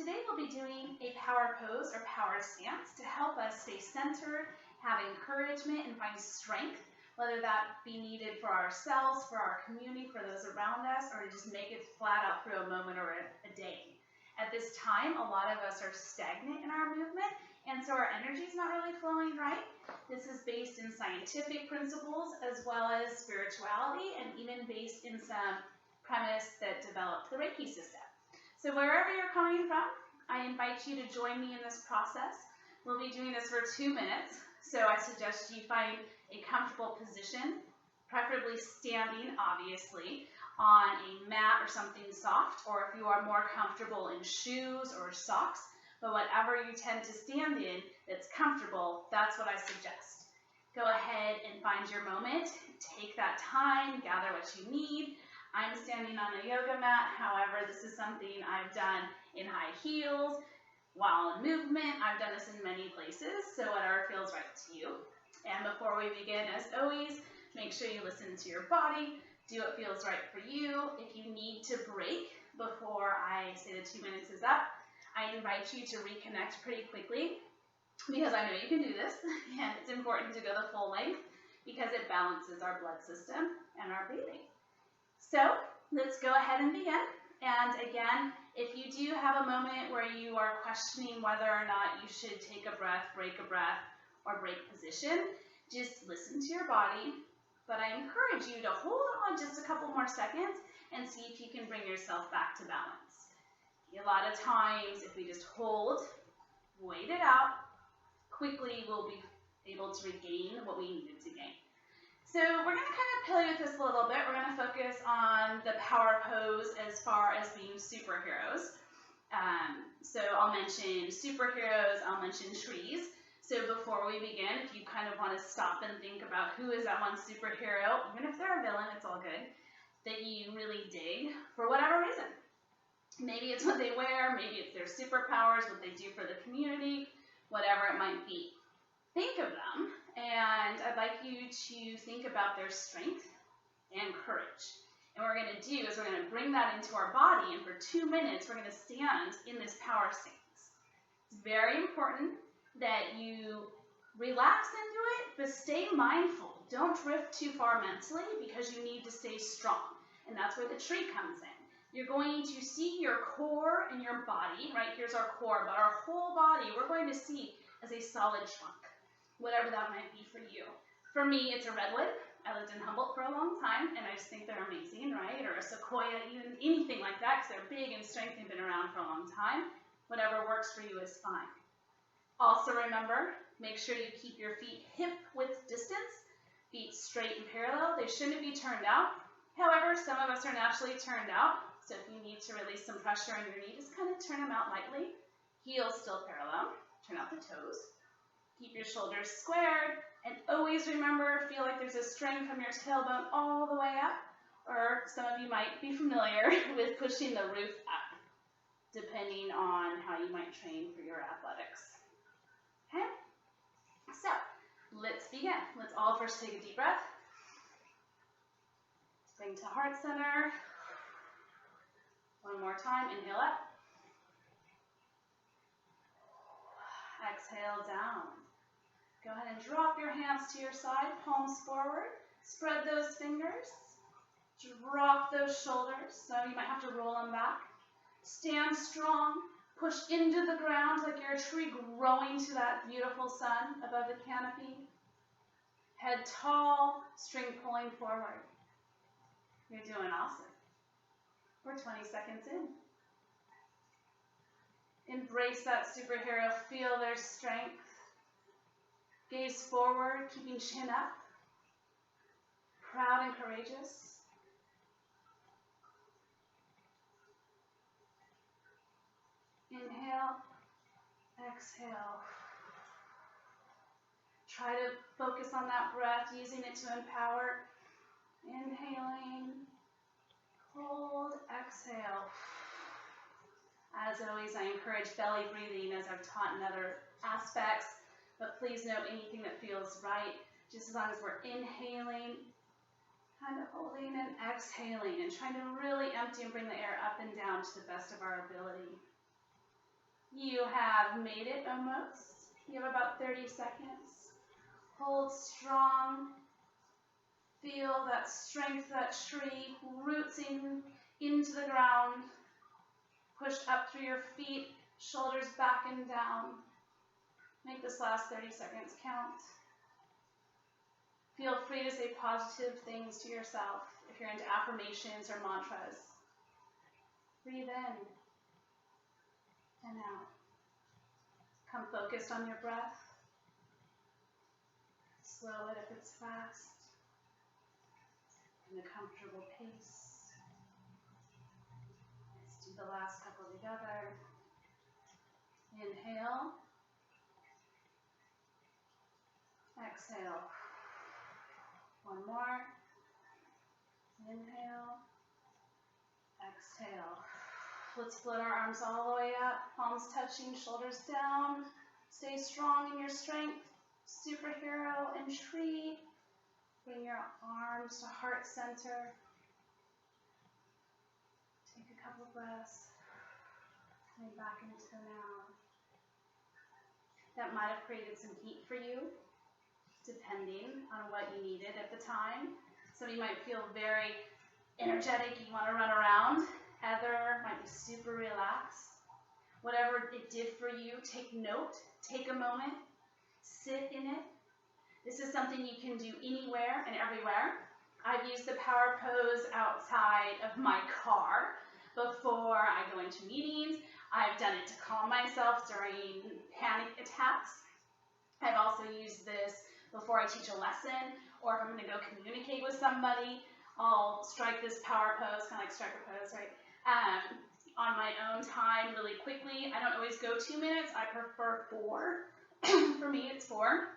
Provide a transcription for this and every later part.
Today we'll be doing a power pose or power stance to help us stay centered, have encouragement, and find strength, whether that be needed for ourselves, for our community, for those around us, or to just make it flat out through a moment or a day. At this time, a lot of us are stagnant in our movement, and so our energy is not really flowing right. This is based in scientific principles as well as spirituality, and even based in some premise that developed the Reiki system. So wherever you're coming from, I invite you to join me in this process. We'll be doing this for 2 minutes, so I suggest you find a comfortable position, preferably standing, obviously, on a mat or something soft, or if you are more comfortable in shoes or socks, but whatever you tend to stand in that's comfortable, that's what I suggest. Go ahead and find your moment, take that time, gather what you need. I'm standing on a yoga mat, however, this is something I've done in high heels, while in movement. I've done this in many places, so whatever feels right to you. And before we begin, as always, make sure you listen to your body, do what feels right for you. If you need to break before I say the 2 minutes is up, I invite you to reconnect pretty quickly, because I know you can do this, and it's important to go the full length because it balances our blood system and our breathing. So let's go ahead and begin. And again, if you do have a moment where you are questioning whether or not you should take a breath, or break position, just listen to your body. But I encourage you to hold on just a couple more seconds and see if you can bring yourself back to balance. A lot of times, if we just hold, wait it out, quickly we'll be able to regain what we needed to gain. So we're going to kind of play with this a little bit. We're going to focus on the power pose as far as being superheroes. So I'll mention superheroes, I'll mention trees. So before we begin, if you kind of want to stop and think about who is that one superhero, even if they're a villain, it's all good, that you really dig for whatever reason. Maybe it's what they wear, maybe it's their superpowers, what they do for the community, whatever it might be. Think of them, and I'd like you to think about their strength and courage. And what we're going to do is we're going to bring that into our body, and for 2 minutes, we're going to stand in this power stance. It's very important that you relax into it, but stay mindful. Don't drift too far mentally because you need to stay strong, and that's where the tree comes in. You're going to see your core and your body, right? Here's our core, but our whole body we're going to see as a solid trunk, whatever that might be for you. For me, it's a redwood. I lived in Humboldt for a long time, and I just think they're amazing, right? Or a sequoia, even anything like that, because they're big and strength and been around for a long time. Whatever works for you is fine. Also remember, make sure you keep your feet hip-width distance, feet straight and parallel. They shouldn't be turned out. However, some of us are naturally turned out, so if you need to release some pressure on your knee, just kind of turn them out lightly. Heels still parallel. Turn out the toes. Keep your shoulders squared, and always remember, feel like there's a string from your tailbone all the way up, or some of you might be familiar with pushing the roof up, depending on how you might train for your athletics. Okay? So, let's begin. Let's all first take a deep breath. Bring to heart center. One more time, inhale up. Exhale down. Go ahead and drop your hands to your side, palms forward. Spread those fingers. Drop those shoulders. Some of you might have to roll them back. Stand strong. Push into the ground like you're a tree growing to that beautiful sun above the canopy. Head tall, string pulling forward. You're doing awesome. We're 20 seconds in. Embrace that superhero. Feel their strength. Gaze forward, keeping chin up. Proud and courageous. Inhale. Exhale. Try to focus on that breath, using it to empower. Inhaling. Hold. Exhale. As always, I encourage belly breathing as I've taught in other aspects, but please note anything that feels right, just as long as we're inhaling, kind of holding and exhaling, and trying to really empty and bring the air up and down to the best of our ability. You have made it almost. You have about 30 seconds. Hold strong. Feel that strength, that tree, roots into the ground. Push up through your feet, shoulders back and down. Make this last 30 seconds count. Feel free to say positive things to yourself if you're into affirmations or mantras. Breathe in and out. Come focused on your breath. Slow it if it's fast. In a comfortable pace. Let's do the last couple together. Inhale. Exhale. One more. Inhale. Exhale. Let's split our arms all the way up. Palms touching, shoulders down. Stay strong in your strength. Superhero and tree. Bring your arms to heart center. Take a couple breaths. Coming back into the now. That might have created some heat for you, depending on what you needed at the time. Some of you might feel very energetic, you want to run around. Other might be super relaxed. Whatever it did for you, take note, take a moment, sit in it. This is something you can do anywhere and everywhere. I've used the power pose outside of my car before I go into meetings. I've done it to calm myself during panic attacks. I've also used this before I teach a lesson, or if I'm going to go communicate with somebody, I'll strike this power pose, kind of like striker pose, right? On my own time, really quickly. I don't always go 2 minutes. I prefer 4. For me, it's 4.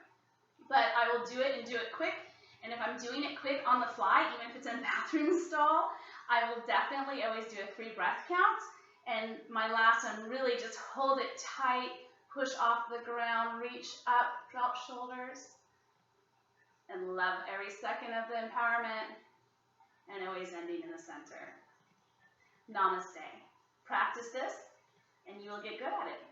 But I will do it and do it quick. And if I'm doing it quick on the fly, even if it's in a bathroom stall, I will definitely always do a 3 breath count. And my last one, really just hold it tight, push off the ground, reach up, drop shoulders. And love every second of the empowerment. And always ending in the center. Namaste. Practice this, and you will get good at it.